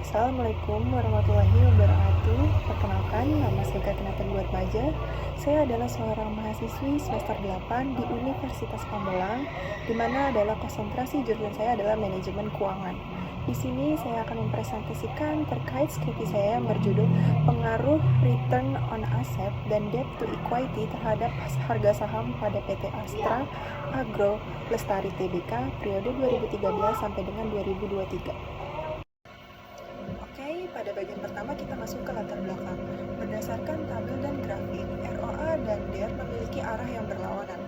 Assalamualaikum warahmatullahi wabarakatuh. Perkenalkan, nama saya Katinata Buatmaja. Saya adalah seorang mahasiswi semester 8 di Universitas Pamulang, di mana adalah konsentrasi jurusan saya adalah manajemen keuangan. Di sini saya akan mempresentasikan terkait skripsi saya yang berjudul Pengaruh Return on Asset dan Debt to Equity terhadap harga saham pada PT Astra Agro Lestari Tbk periode 2013 sampai dengan 2023. Oke, pada bagian pertama kita masuk ke latar belakang. Berdasarkan tabel dan grafik, ROA dan DER memiliki arah yang berlawanan.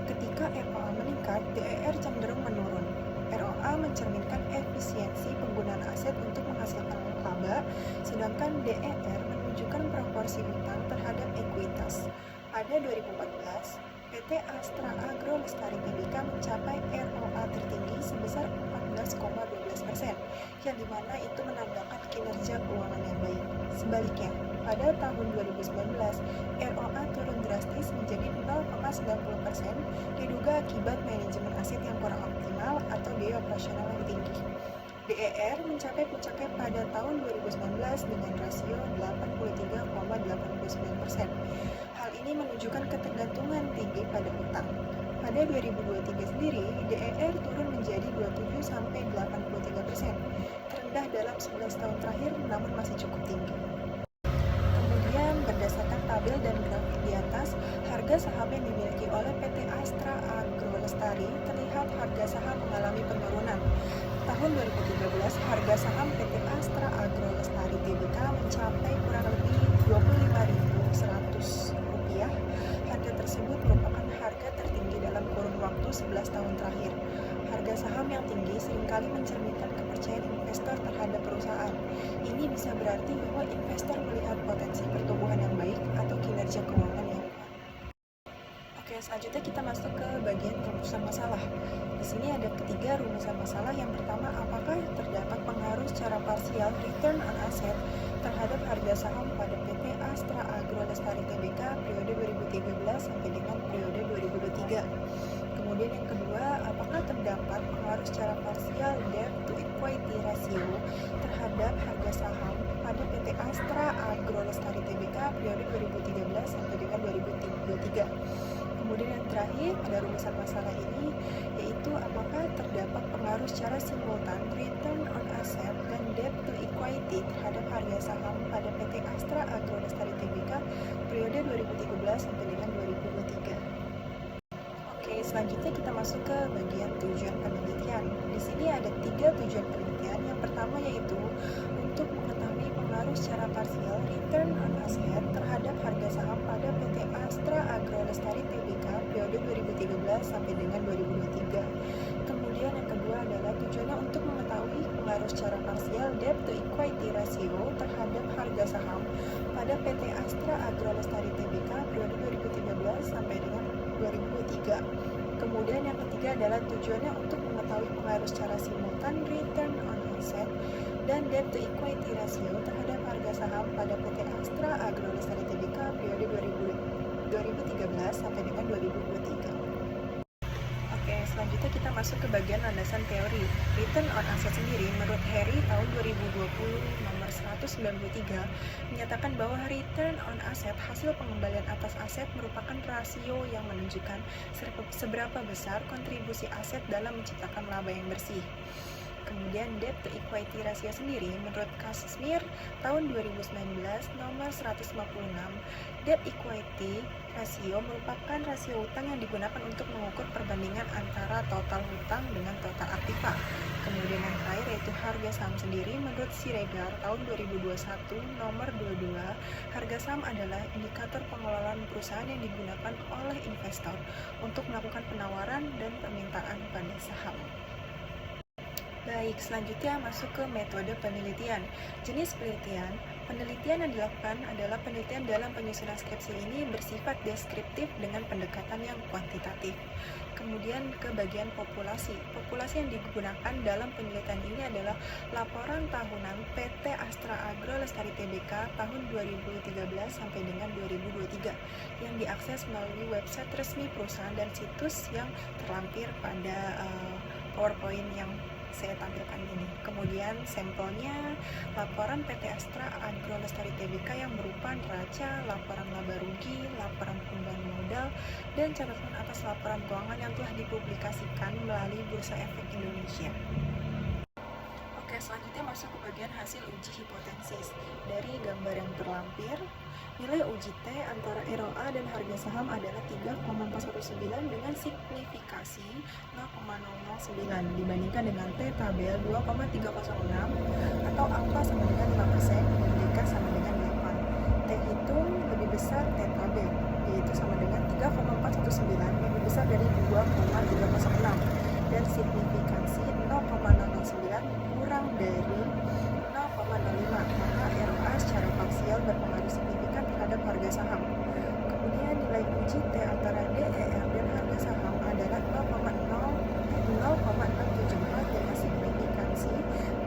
Ketika ROA meningkat, DER cenderung menurun. ROA mencerminkan efisiensi penggunaan aset untuk menghasilkan laba, sedangkan DER menunjukkan proporsi hutang terhadap ekuitas. Pada 2014, PT Astra Agro Lestari Tbk mencapai ROA tertinggi sebesar 14,12%, yang dimana itu menandakan kinerja keuangan yang baik. Sebaliknya, pada tahun 2019, ROA turun drastis menjadi 0,90%, diduga akibat manajemen aset yang kurang optimal atau biaya operasional yang tinggi. DER mencapai puncaknya pada tahun 2019 dengan rasio 83,89%. Hal ini menunjukkan ketergantungan tinggi pada utang. Pada 2023 sendiri, DER turun menjadi 27-83%, terendah dalam 11 tahun terakhir namun masih cukup tinggi. Kemudian berdasarkan tabel dan grafik di atas, harga saham yang dimiliki oleh PT Astra Agro Lestari terlihat harga saham mengalami penurunan. Tahun 2013, harga saham PT Astra Agro Lestari Tbk mencapai kurang lebih Rp25.100. Harga tersebut merupakan harga tertinggi dalam kurun waktu 11 tahun terakhir. Harga saham yang tinggi seringkali mencerminkan kepercayaan investor terhadap perusahaan. Ini bisa berarti bahwa investor melihat potensi pertumbuhan yang baik atau kinerja keuangan yang kuat. Oke, selanjutnya kita masuk ke bagian rumusan masalah. Di sini ada ketiga rumusan masalah. Yang pertama, apakah terdapat pengaruh secara parsial return on asset terhadap harga saham pada PT Astra Agro Lestari Tbk periode 2013 sampai dengan periode 2023. Kemudian yang kedua, apakah terdapat pengaruh secara parsial debt to equity ratio terhadap harga saham pada PT Astra Agro Lestari Tbk periode 2013 sampai dengan 2023. Kemudian yang terakhir pada rumusan masalah ini yaitu apakah terdapat pengaruh secara simultan return on asset dan debt to equity terhadap harga saham pada PT Astra Agro Lestari Tbk periode 2013 sampai dengan 2023. Oke, selanjutnya kita masuk ke bagian tujuan penelitian. Di sini ada 3 tujuan penelitian. Yang pertama yaitu untuk mengetahui pengaruh secara parsial return on asset terhadap harga saham pada PT Astra Agro Lestari Tbk periode 2013 sampai dengan 2023. Kemudian yang kedua adalah tujuannya untuk mengetahui pengaruh secara parsial debt to equity ratio terhadap harga saham pada PT Astra Agro Lestari Tbk periode 2013 sampai dengan 2023. Kemudian yang ketiga adalah tujuannya untuk mengetahui pengaruh secara simultan return on asset dan debt to equity ratio terhadap harga saham pada PT Astra Agro Lestari Tbk periode 2013 sampai dengan 2023. Oke, selanjutnya kita masuk ke bagian landasan teori. Return on asset sendiri menurut Harry tahun 2020 nomor 193 menyatakan bahwa return on asset hasil pengembalian atas aset merupakan rasio yang menunjukkan seberapa besar kontribusi aset dalam menciptakan laba yang bersih. Kemudian debt to equity ratio sendiri menurut Kazimir tahun 2019 nomor 156, debt equity ratio merupakan rasio utang yang digunakan untuk mengukur perbandingan antara total hutang dengan total aktiva. Kemudian yang terakhir yaitu harga saham sendiri menurut Siregar tahun 2021 nomor 22, harga saham adalah indikator pengelolaan perusahaan yang digunakan oleh investor untuk melakukan penawaran dan permintaan pada saham. Baik, selanjutnya masuk ke metode penelitian. Jenis penelitian yang dilakukan adalah penelitian dalam penyusunan skripsi ini bersifat deskriptif dengan pendekatan yang kuantitatif. Kemudian ke bagian populasi. Populasi yang digunakan dalam penelitian ini adalah laporan tahunan PT Astra Agro Lestari Tbk tahun 2013 sampai dengan 2023 yang diakses melalui website resmi perusahaan dan situs yang terlampir pada PowerPoint yang saya tampilkan ini. Kemudian sampelnya laporan PT Astra Agro Lestari Tbk yang berupa neraca, laporan laba rugi, laporan pengembangan modal, dan catatan atas laporan keuangan yang telah dipublikasikan melalui Bursa Efek Indonesia. Oke, selanjutnya masuk ke bagian hasil uji hipotesis. Dari gambar yang terlampir, nilai uji T antara ROA dan harga saham adalah 3,419 dengan signifikasi 0,009 dibandingkan dengan T tabel 2,306 atau angka sama dengan 5% dan DK sama dengan 8. T hitung lebih besar T tabel, yaitu sama dengan 3,419 lebih besar dari 2,306 dan signifikansi 0,009 kurang dari 0,05, maka ROA secara parsial berpengaruh signifikan terhadap harga saham. Kemudian nilai uji T antara DER dan harga saham adalah 0,674 dengan signifikansi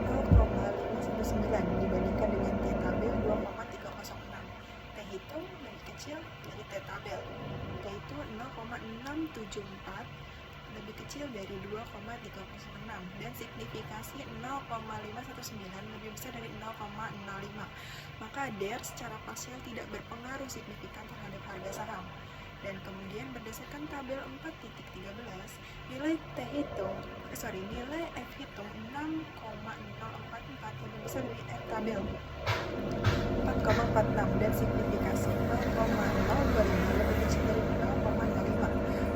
0,519 dibandingkan dengan T tabel 2,306. T hitung lebih kecil dari T tabel, yaitu 0,674 lebih kecil dari 2,306 dan signifikasi 0,519 lebih besar dari 0,05, maka DER secara parsial tidak berpengaruh signifikan terhadap harga saham. Dan kemudian berdasarkan tabel 4.13 nilai nilai F hitung 6,044 lebih besar dari F tabel 4,46 dan signifikasi 0,025 lebih kecil dari 0,05,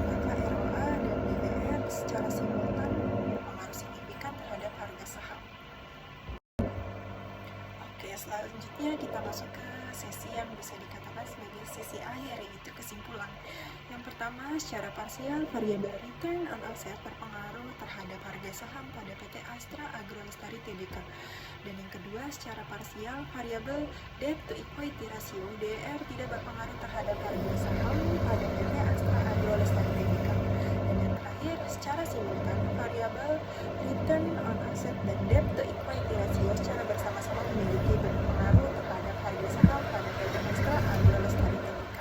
maka ROA dan DER secara simultan berpengaruh signifikan terhadap harga saham. Oke, selanjutnya kita masuk ke sesi yang bisa dikatakan sebagai sesi akhir, yaitu kesimpulan. Yang pertama, secara parsial variabel return on asset berpengaruh terhadap harga saham pada PT Astra Agro Lestari Tbk. Dan yang kedua, secara parsial variabel debt to equity ratio DER tidak berpengaruh terhadap harga saham pada PT Astra Agro Lestari Tbk. Dan yang terakhir, secara simultan variabel return on asset dan debt to equity ratio secara bersama-sama memiliki berpengaruh terhadap harga saham pada PT Astra Agro Lestari Tbk.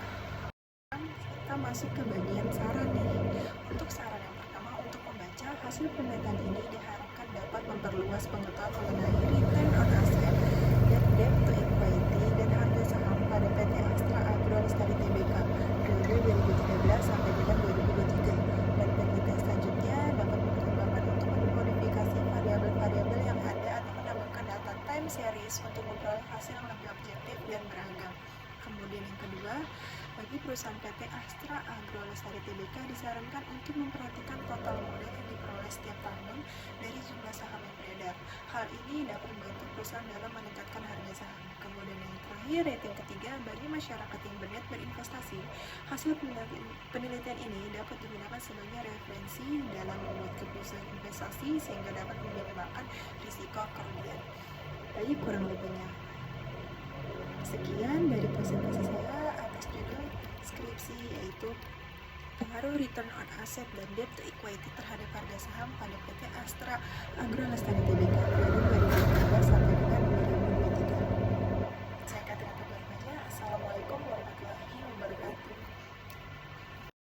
Kita masuk ke bagian saran nih. Untuk saran yang pertama, untuk membaca hasil penelitian ini diharapkan dapat memperluas pengetahuan mengenai return on asset dan debt to equity dan harga saham pada PT Astra Agro Lestari Tbk periode 2013 sampai dengan 2023. Dan penelitian selanjutnya dapat mempertimbangkan untuk memodifikasi variabel-variabel yang ada atau menambahkan data time series untuk memperoleh hasil yang lebih objektif dan beragam. Kemudian yang kedua, bagi perusahaan PT Astra Agro Lestari Tbk disarankan untuk memperhatikan total modal yang diperoleh setiap tahun dari jumlah saham yang beredar. Hal ini dapat membantu perusahaan dalam meningkatkan harga saham. Kemudian yang terakhir, rating ketiga, bagi masyarakat yang berniat berinvestasi, hasil penelitian ini dapat digunakan sebagai referensi dalam membuat keputusan investasi sehingga dapat meminimalkan risiko kerugian. Baik, kurang lebihnya sekian dari presentasi saya atas judul skripsi, yaitu pengaruh return on asset dan debt to equity terhadap harga saham pada PT Astra Agro Lestari Tbk.